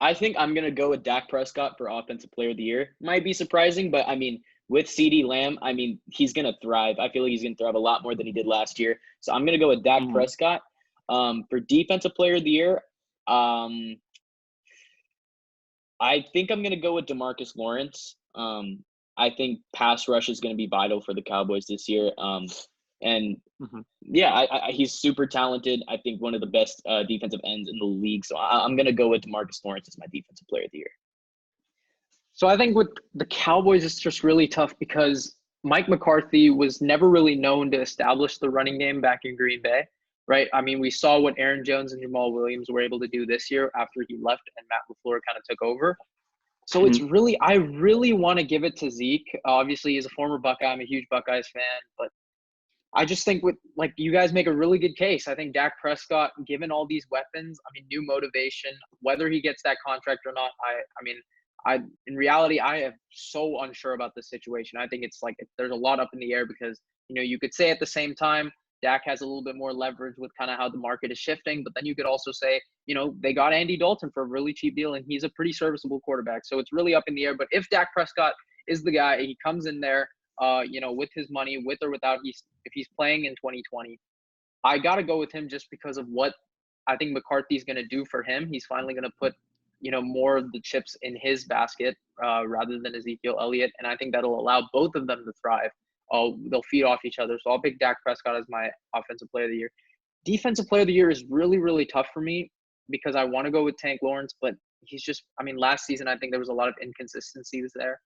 I think I'm gonna go with Dak Prescott for offensive player of the year. Might be surprising, but I mean, with CeeDee Lamb, I mean, he's gonna thrive. I feel like he's gonna thrive a lot more than he did last year. So I'm gonna go with Dak Prescott. For defensive player of the year, I think I'm gonna go with DeMarcus Lawrence. I think pass rush is going to be vital for the Cowboys this year. He's super talented. I think one of the best defensive ends in the league. So I'm going to go with DeMarcus Lawrence as my defensive player of the year. So I think with the Cowboys, it's just really tough because Mike McCarthy was never really known to establish the running game back in Green Bay, right? I mean, we saw what Aaron Jones and Jamal Williams were able to do this year after he left and Matt LaFleur kind of took over. So it's really, I really want to give it to Zeke. Obviously, he's a former Buckeye. I'm a huge Buckeyes fan, but I just think you guys make a really good case. I think Dak Prescott, given all these weapons, I mean, new motivation, whether he gets that contract or not, in reality, I am so unsure about this situation. I think it's there's a lot up in the air because, you could say at the same time, Dak has a little bit more leverage with kind of how the market is shifting. But then you could also say, they got Andy Dalton for a really cheap deal, and he's a pretty serviceable quarterback. So it's really up in the air. But if Dak Prescott is the guy, he comes in there, with his money, with or without, if he's playing in 2020, I got to go with him just because of what I think McCarthy's going to do for him. He's finally going to put, more of the chips in his basket rather than Ezekiel Elliott. And I think that'll allow both of them to thrive. They'll feed off each other. So I'll pick Dak Prescott as my offensive player of the year. Defensive player of the year is really, really tough for me because I want to go with Tank Lawrence, but he's just, last season, I think there was a lot of inconsistencies there.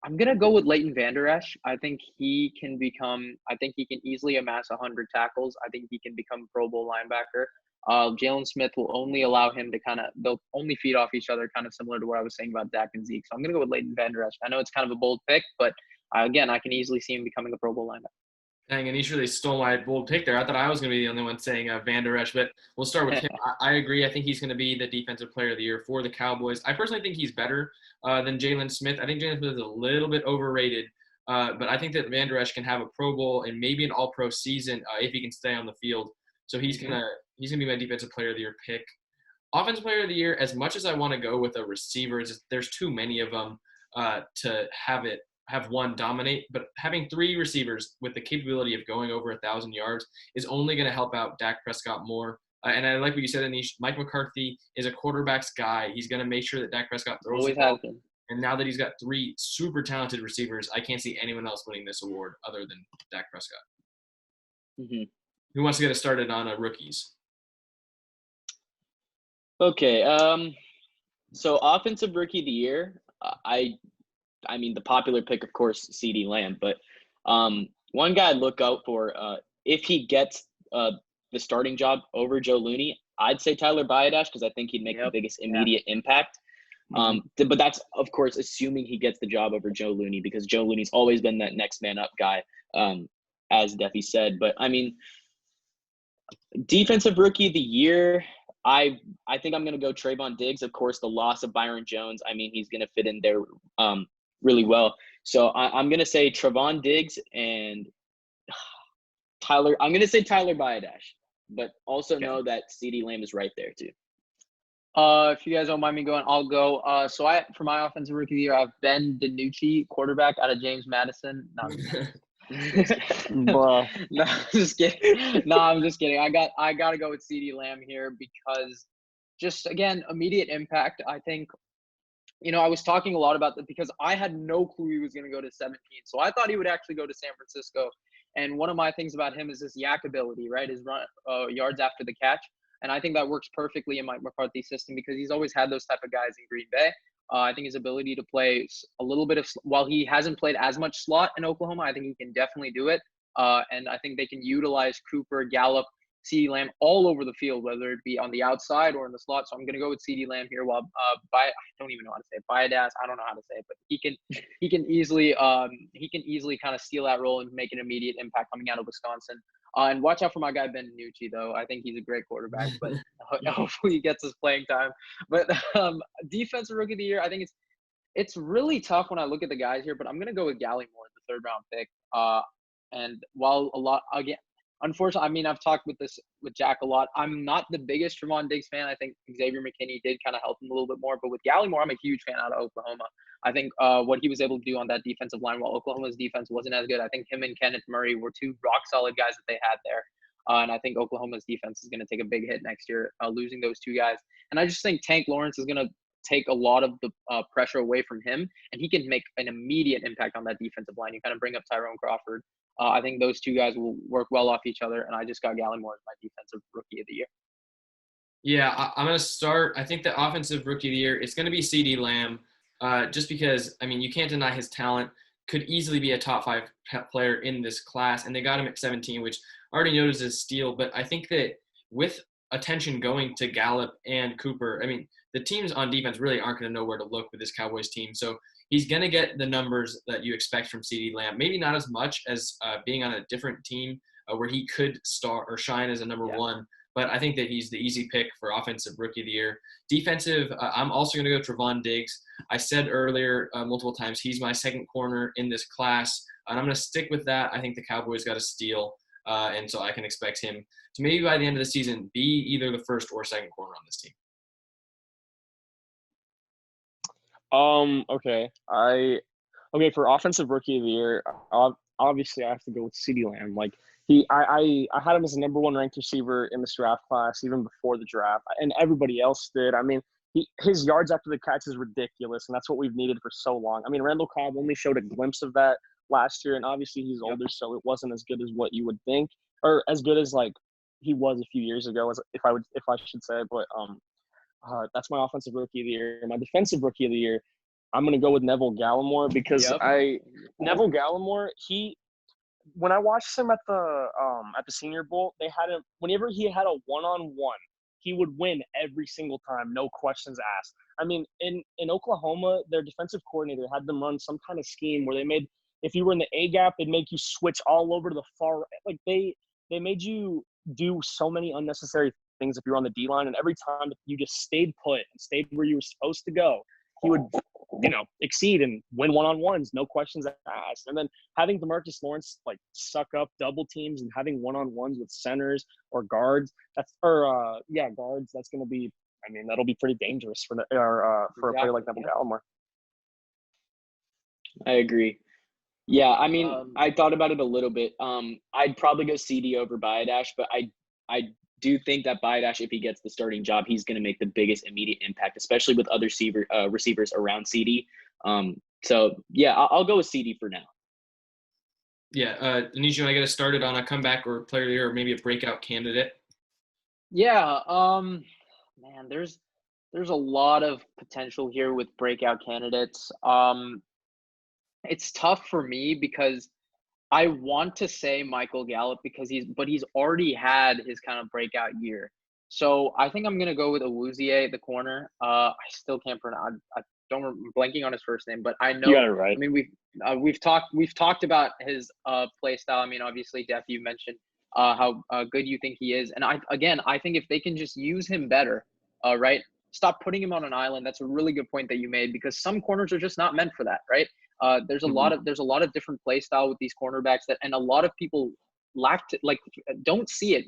I'm going to go with Leighton Vander Esch. I think he can easily amass 100 tackles. I think he can become a Pro Bowl linebacker. Jalen Smith will only allow him to they'll only feed off each other, kind of similar to what I was saying about Dak and Zeke. So I'm going to go with Leighton Vander Esch. I know it's kind of a bold pick, but I can easily see him becoming a Pro Bowl linebacker. Dang, and he really stole my bold pick there. I thought I was going to be the only one saying Vander Esch, but we'll start with him. I agree. I think he's going to be the defensive player of the year for the Cowboys. I personally think he's better than Jalen Smith. I think Jalen Smith is a little bit overrated, but I think that Vander Esch can have a Pro Bowl and maybe an All-Pro season if he can stay on the field. So he's gonna be my defensive player of the year pick. Offensive player of the year, as much as I want to go with a receiver, there's too many of them to have one dominate, but having three receivers with the capability of going over 1,000 yards is only going to help out Dak Prescott more. And I like what you said, Anish. Mike McCarthy is a quarterback's guy. He's going to make sure that Dak Prescott throws the ball. And now that he's got three super talented receivers, I can't see anyone else winning this award other than Dak Prescott. Mm-hmm. Who wants to get us started on rookies? Okay. So offensive rookie of the year, the popular pick, of course, CeeDee Lamb. But one guy I'd look out for, if he gets the starting job over Joe Looney, I'd say Tyler Biadasz because I think he'd make the biggest immediate impact. But that's, of course, assuming he gets the job over Joe Looney because Joe Looney's always been that next man up guy, as Duffy said. But, defensive rookie of the year, I think I'm going to go Trayvon Diggs. Of course, the loss of Byron Jones, he's going to fit in there really well. So I'm going to say Trayvon Diggs and Tyler. I'm going to say Tyler Biadasz, but also know that CeeDee Lamb is right there too. If you guys don't mind me going, I'll go. For my offensive rookie of the year, I have Ben DiNucci, quarterback out of James Madison. No, I'm just kidding. I got to go with CeeDee Lamb here because just, again, immediate impact. I think I was talking a lot about that because I had no clue he was going to go to 17. So I thought he would actually go to San Francisco. And one of my things about him is his yak ability, right? His run yards after the catch. And I think that works perfectly in Mike McCarthy's system because he's always had those type of guys in Green Bay. I think his ability to play a little bit of, while he hasn't played as much slot in Oklahoma, I think he can definitely do it. And I think they can utilize Cooper, Gallup, CeeDee Lamb all over the field, whether it be on the outside or in the slot. So I'm going to go with CeeDee Lamb here. While I don't even know how to say it. Biadasz, I don't know how to say it, but he can easily kind of steal that role and make an immediate impact coming out of Wisconsin. And watch out for my guy Ben DiNucci, though. I think he's a great quarterback, but hopefully he gets his playing time. But defensive rookie of the year, I think it's really tough when I look at the guys here, but I'm going to go with Gallimore, the 3rd round pick. And while unfortunately, I mean, I've talked with Jack a lot. I'm not the biggest Trevon Diggs fan. I think Xavier McKinney did kind of help him a little bit more. But with Gallimore, I'm a huge fan out of Oklahoma. I think what he was able to do on that defensive line, while Oklahoma's defense wasn't as good, I think him and Kenneth Murray were 2 rock-solid guys that they had there. And I think Oklahoma's defense is going to take a big hit next year, losing those 2 guys. And I just think Tank Lawrence is going to take a lot of the pressure away from him, and he can make an immediate impact on that defensive line. You kind of bring up Tyrone Crawford. I think those 2 guys will work well off each other, and I just got Gallimore as my defensive rookie of the year. Yeah, I'm going to start. I think the offensive rookie of the year is going to be CeeDee Lamb, just because, I mean, you can't deny his talent. Could easily be a top 5 player in this class, and they got him at 17, which I already noticed as a steal. But I think that with attention going to Gallup and Cooper, I mean, the teams on defense really aren't going to know where to look with this Cowboys team. So he's going to get the numbers that you expect from CeeDee Lamb. Maybe not as much as being on a different team where he could star or shine as a number 1. But I think that he's the easy pick for offensive rookie of the year. Defensive, I'm also going to go Trevon Diggs. I said earlier multiple times he's my 2nd corner in this class, and I'm going to stick with that. I think the Cowboys got a steal, and so I can expect him to maybe by the end of the season be either the 1st or 2nd corner on this team. Okay, for offensive rookie of the year, obviously I have to go with CeeDee Lamb. Like I had him as the number 1 ranked receiver in this draft class even before the draft, and everybody else did. I mean, his yards after the catch is ridiculous, and that's what we've needed for so long. I mean, Randall Cobb only showed a glimpse of that last year, and obviously he's older, so it wasn't as good as what you would think, or as good as like he was a few years ago, as if I should say. But that's my offensive rookie of the year. My defensive rookie of the year, I'm going to go with Neville Gallimore because Neville Gallimore, when I watched him at the Senior Bowl, they had him whenever he had a one-on-one, he would win every single time, no questions asked. I mean, in Oklahoma, their defensive coordinator had them run some kind of scheme where they made, if you were in the A gap, they'd make you switch all over to the far right. Like they made you do so many unnecessary things if you're on the D line, and every time you just stayed put and stayed where you were supposed to go, he would, exceed and win one-on-ones, no questions asked. And then having DeMarcus Lawrence like suck up double teams and having one-on-ones with centers or guards, guards. That's going to be, I mean, that'll be pretty dangerous for a player like Neville Gallimore. I agree. Yeah, I mean, I thought about it a little bit. I'd probably go CD over Biadasz, but I do think that Biadasz, if he gets the starting job, he's going to make the biggest immediate impact, especially with other receivers around CD. So, yeah, I'll go with CD for now. Yeah, Anish, you want to get us started on a comeback or player of the year or maybe a breakout candidate? Yeah, man, there's a lot of potential here with breakout candidates. It's tough for me because I want to say Michael Gallup because he's already had his kind of breakout year. So I think I'm gonna go with Awuzie, the corner. I still can't pronounce. I'm blanking on his first name, but I know. You got it right. I mean, we've talked about his play style. I mean, obviously, Def, you mentioned how good you think he is, and I think if they can just use him better, right? Stop putting him on an island. That's a really good point that you made because some corners are just not meant for that, right? There's a lot of different play style with these cornerbacks and a lot of people don't see it.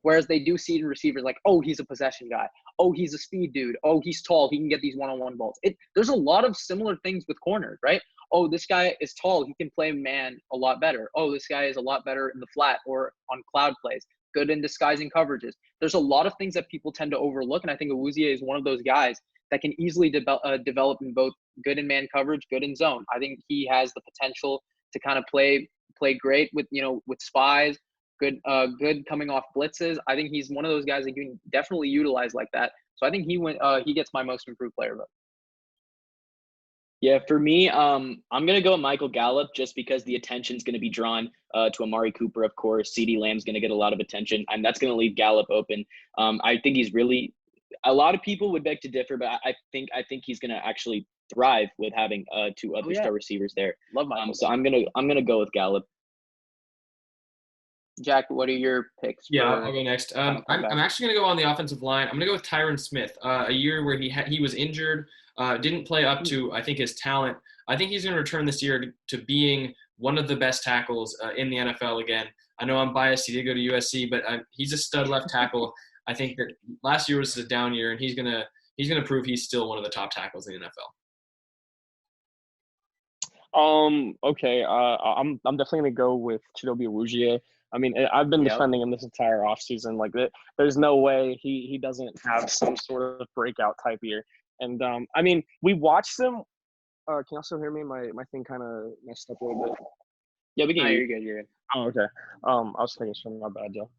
Whereas they do see it in receivers, like, oh, he's a possession guy. Oh, he's a speed dude. Oh, he's tall. He can get these one-on-one balls. There's a lot of similar things with corners, right? Oh, this guy is tall. He can play man a lot better. Oh, this guy is a lot better in the flat or on cloud plays. good in disguising coverages. There's a lot of things that people tend to overlook, and I think Awuzie is one of those guys that can easily develop in both good in man coverage, good in zone. I think he has the potential to kind of play great with with spies, good coming off blitzes. I think he's one of those guys that you can definitely utilize like that. So I think he gets my most improved player vote. Yeah, for me, I'm going to go with Michael Gallup just because the attention's going to be drawn to Amari Cooper, of course. CeeDee Lamb's going to get a lot of attention, and that's going to leave Gallup open. I think he's really – a lot of people would beg to differ, but I think he's going to actually thrive with having two other star receivers there. Love Michael. So I'm gonna go with Gallup. Jack, what are your picks? Yeah, I'll go next. I'm actually going to go on the offensive line. I'm going to go with Tyron Smith. A year where he was injured, didn't play up to, I think, his talent. I think he's going to return this year to being one of the best tackles in the NFL again. I know I'm biased. He did go to USC, but he's a stud left tackle. I think that last year was a down year, and he's going to prove he's still one of the top tackles in the NFL. Okay. I'm definitely gonna go with Chidobe Awuzie. I mean, I've been defending him this entire offseason. Like, there's no way he doesn't have some sort of breakout type year. And I mean, we watched him. Can you also hear me? My thing kind of messed up a little bit. Yeah, we can hear you. You're good. Oh, okay. I was thinking something. My bad, Joe.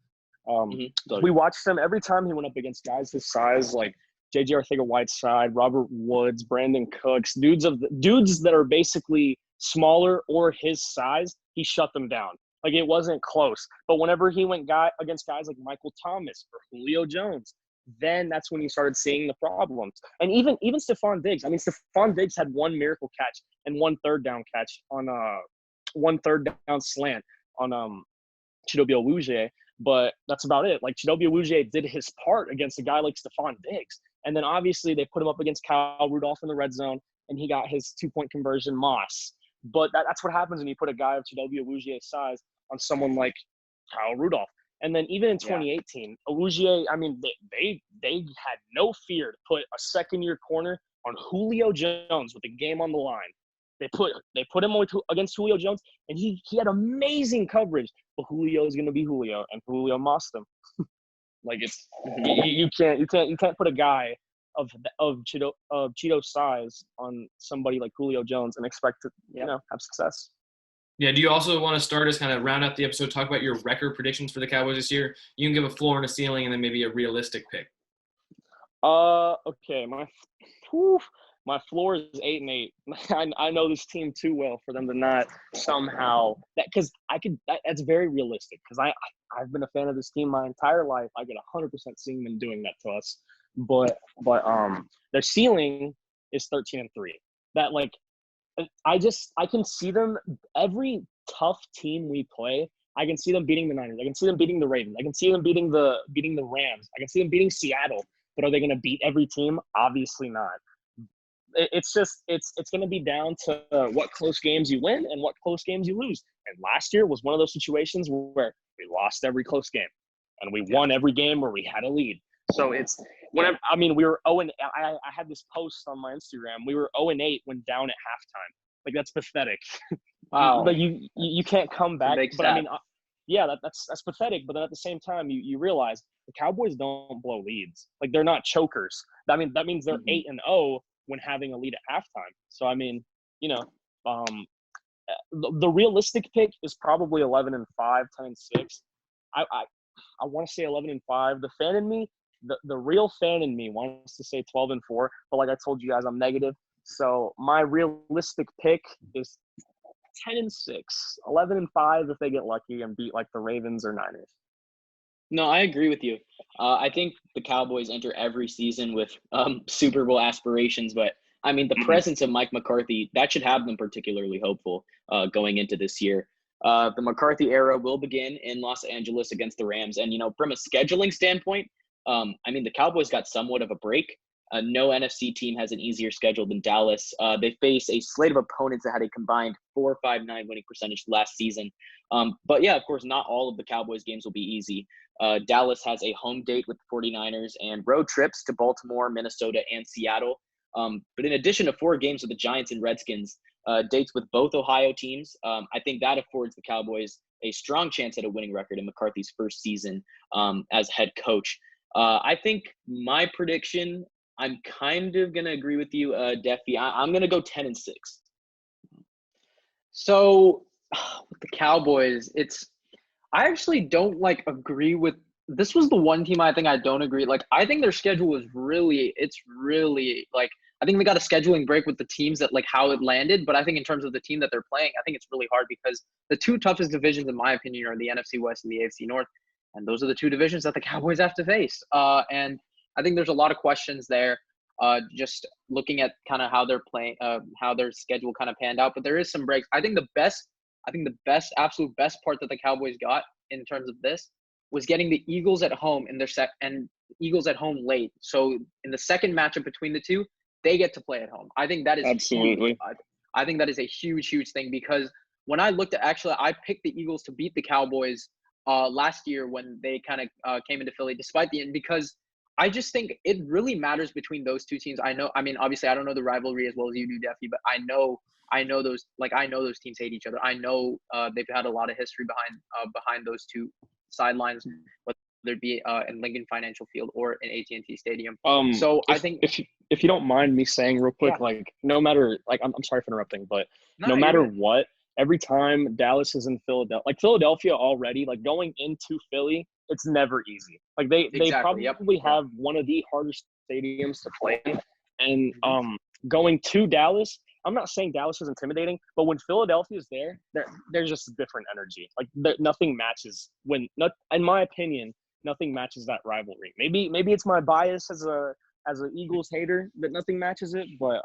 We watched him every time he went up against guys his size, like J.J. Arcega-Whiteside, Robert Woods, Brandon Cooks, dudes that are basically smaller or his size. He shut them down. Like, it wasn't close. But whenever he went against guys like Michael Thomas or Julio Jones, then that's when you started seeing the problems. And even Stephon Diggs. I mean, Stephon Diggs had one miracle catch and one third down catch on one third down slant on Chidobe Awuzie. But that's about it. Like, Chidobe Awuzie did his part against a guy like Stephon Diggs. And then obviously they put him up against Kyle Rudolph in the red zone, and he got his 2-point conversion Moss. But that's what happens when you put a guy of Chidobe Awuzie's size on someone like Kyle Rudolph. And then even in 2018, Awuzie, I mean, they had no fear to put a second-year corner on Julio Jones with the game on the line. They put him against Julio Jones, and he had amazing coverage. But Julio is going to be Julio, and Julio mossed him. Like, it's you can't put a guy of Cheeto's size on somebody like Julio Jones and expect to have success. Yeah. Do you also want to start us kind of round up the episode, talk about your record predictions for the Cowboys this year? You can give a floor and a ceiling, and then maybe a realistic pick. Okay. My floor is 8-8. I know this team too well for them to not somehow because that's very realistic because I've been a fan of this team my entire life. I get 100% seeing them doing that to us, but their ceiling is 13-3. That, like, I can see them every tough team we play. I can see them beating the Niners. I can see them beating the Ravens. I can see them beating the Rams. I can see them beating Seattle. But are they going to beat every team? Obviously not. It's going to be down to what close games you win and what close games you lose. And last year was one of those situations where we lost every close game and we won every game where we had a lead. So it's whenever we were 0 and I had this post on my Instagram. We were 0-8 when down at halftime. Like, that's pathetic. Wow. But you can't come back. But I mean, that's pathetic. But then at the same time, you realize the Cowboys don't blow leads. Like, they're not chokers. That means they're 8-0 when having a lead at halftime. So I mean, the realistic pick is probably 11-5, 10-6. I want to say 11-5. The fan in me. The real fan in me wants to say 12-4, but like I told you guys, I'm negative. So my realistic pick is 10-6, 11-5 if they get lucky and beat like the Ravens or Niners. No, I agree with you. I think the Cowboys enter every season with Super Bowl aspirations, but I mean, the presence of Mike McCarthy, that should have them particularly hopeful going into this year. The McCarthy era will begin in Los Angeles against the Rams. And, from a scheduling standpoint, I mean, the Cowboys got somewhat of a break. No NFC team has an easier schedule than Dallas. They face a slate of opponents that had a combined 4.59 winning percentage last season. But yeah, of course, not all of the Cowboys games will be easy. Dallas has a home date with the 49ers and road trips to Baltimore, Minnesota, and Seattle. But in addition to 4 games with the Giants and Redskins, dates with both Ohio teams, I think that affords the Cowboys a strong chance at a winning record in McCarthy's first season as head coach. I think my prediction, I'm kind of going to agree with you, Deffy. I'm going to go 10-6. So with the Cowboys, I actually don't agree with. This was the one team I think I don't agree. I think their schedule is really I think they got a scheduling break with the teams that how it landed. But I think in terms of the team that they're playing, I think it's really hard because the two toughest divisions, in my opinion, are the NFC West and the AFC North. And those are the two divisions that the Cowboys have to face. And I think there's a lot of questions there, just looking at kind of how they're playing, how their schedule kind of panned out. But there is some breaks. I think the absolute best part that the Cowboys got in terms of this was getting the Eagles at home in their and Eagles at home late. So in the second matchup between the two, they get to play at home. I think that is absolutely huge. I think that is a huge thing because when I looked at I picked the Eagles to beat the Cowboys last year when they kind of came into Philly, because I just think it really matters between those two teams. Obviously I don't know the rivalry as well as you do, Deffy, but I know those teams hate each other. I know they've had a lot of history behind those two sidelines, whether it be in Lincoln Financial Field or in AT&T Stadium. I think if you don't mind me saying real quick, no matter I'm sorry for interrupting, but no matter what, every time Dallas is in Philadelphia, Philadelphia already, going into Philly, it's never easy. They probably have one of the hardest stadiums to play in. And going to Dallas, I'm not saying Dallas is intimidating, but when Philadelphia is there's just a different energy. Nothing matches in my opinion, nothing matches that rivalry. Maybe it's my bias as an Eagles hater that nothing matches it. But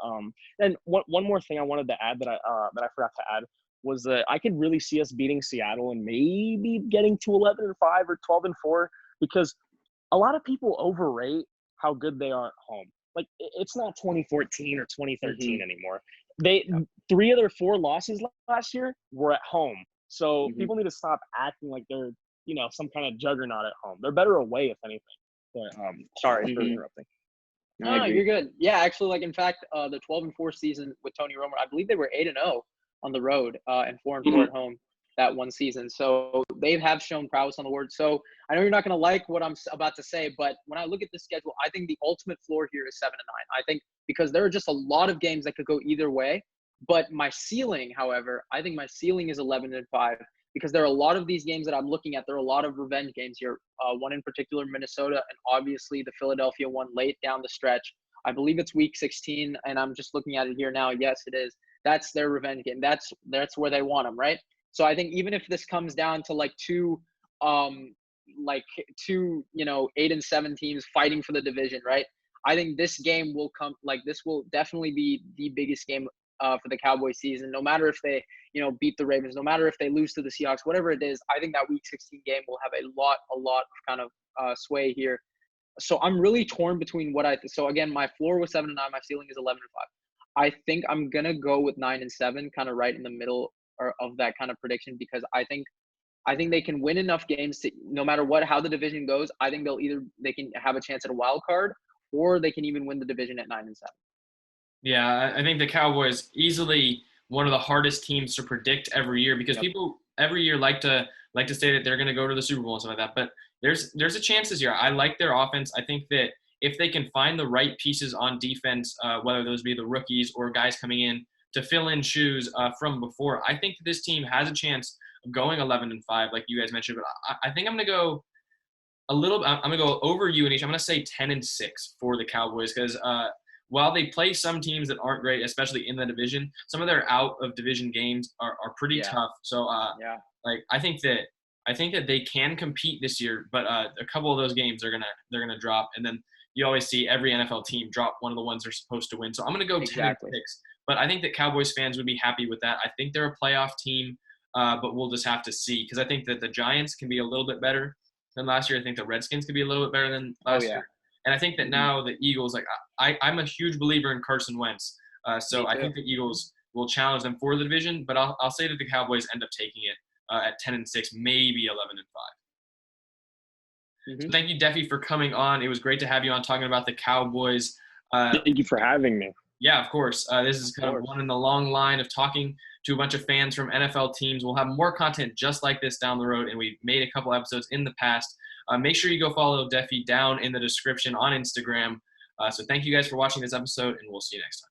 then one more thing I wanted to add that I forgot to add was that I could really see us beating Seattle and maybe getting to 11-5 or 12-4 because a lot of people overrate how good they are at home. It's not 2014 or 2013 anymore. Three of their four losses last year were at home. So people need to stop acting like they're, some kind of juggernaut at home. They're better away, if anything. But sorry for interrupting. No, you're good. Yeah, actually, in fact, the 12-4 season with Tony Romo, I believe they were 8-0 on the road and 4-4 at home that one season. So they have shown prowess on the word. So I know you're not going to like what I'm about to say, but when I look at the schedule, I think the ultimate floor here is 7-9. I think because there are just a lot of games that could go either way. But my ceiling, however, I think my ceiling is 11-5 because there are a lot of these games that I'm looking at. There are a lot of revenge games here. One in particular, Minnesota, and obviously the Philadelphia one late down the stretch. I believe it's week 16, and I'm just looking at it here now. Yes, it is. That's their revenge game. That's where they want them, right? So I think even if this comes down to two 8-7 teams fighting for the division, right? I think this game will come this will definitely be the biggest game for the Cowboys season. No matter if they beat the Ravens, no matter if they lose to the Seahawks, whatever it is, I think that week 16 game will have a lot of kind of sway here. So I'm really torn between so again, my floor was 7-9, my ceiling is 11-5. I think I'm gonna go with 9-7, kind of right in the middle of that kind of prediction because I think they can win enough games to, no matter how the division goes, I think they can have a chance at a wild card or they can even win the division at 9-7. Yeah, I think the Cowboys easily one of the hardest teams to predict every year because people every year like to say that they're going to go to the Super Bowl and stuff like that. But there's a chance this year. I like their offense. I think that if they can find the right pieces on defense, whether those be the rookies or guys coming in to fill in shoes from before, I think that this team has a chance of going 11-5, like you guys mentioned. But I think I'm going to go I'm going to go over you, Anish. I'm going to say 10-6 for the Cowboys because while they play some teams that aren't great, especially in the division, some of their out of division games are pretty tough. So I think that they can compete this year, but a couple of those games they're gonna drop, and then you always see every NFL team drop one of the ones they're supposed to win. So I'm gonna go 10-6, but I think that Cowboys fans would be happy with that. I think they're a playoff team, but we'll just have to see because I think that the Giants can be a little bit better than last year. I think the Redskins could be a little bit better than last year. And I think that now the Eagles, I'm a huge believer in Carson Wentz. So I think the Eagles will challenge them for the division, but I'll say that the Cowboys end up taking it at 10-6, maybe 11-5. So thank you, Deffy, for coming on. It was great to have you on talking about the Cowboys. Thank you for having me. Yeah, of course. This is kind of one in the long line of talking to a bunch of fans from NFL teams. We'll have more content just like this down the road, and we've made a couple episodes in the past. Make sure you go follow Defi down in the description on Instagram. So thank you guys for watching this episode, and we'll see you next time.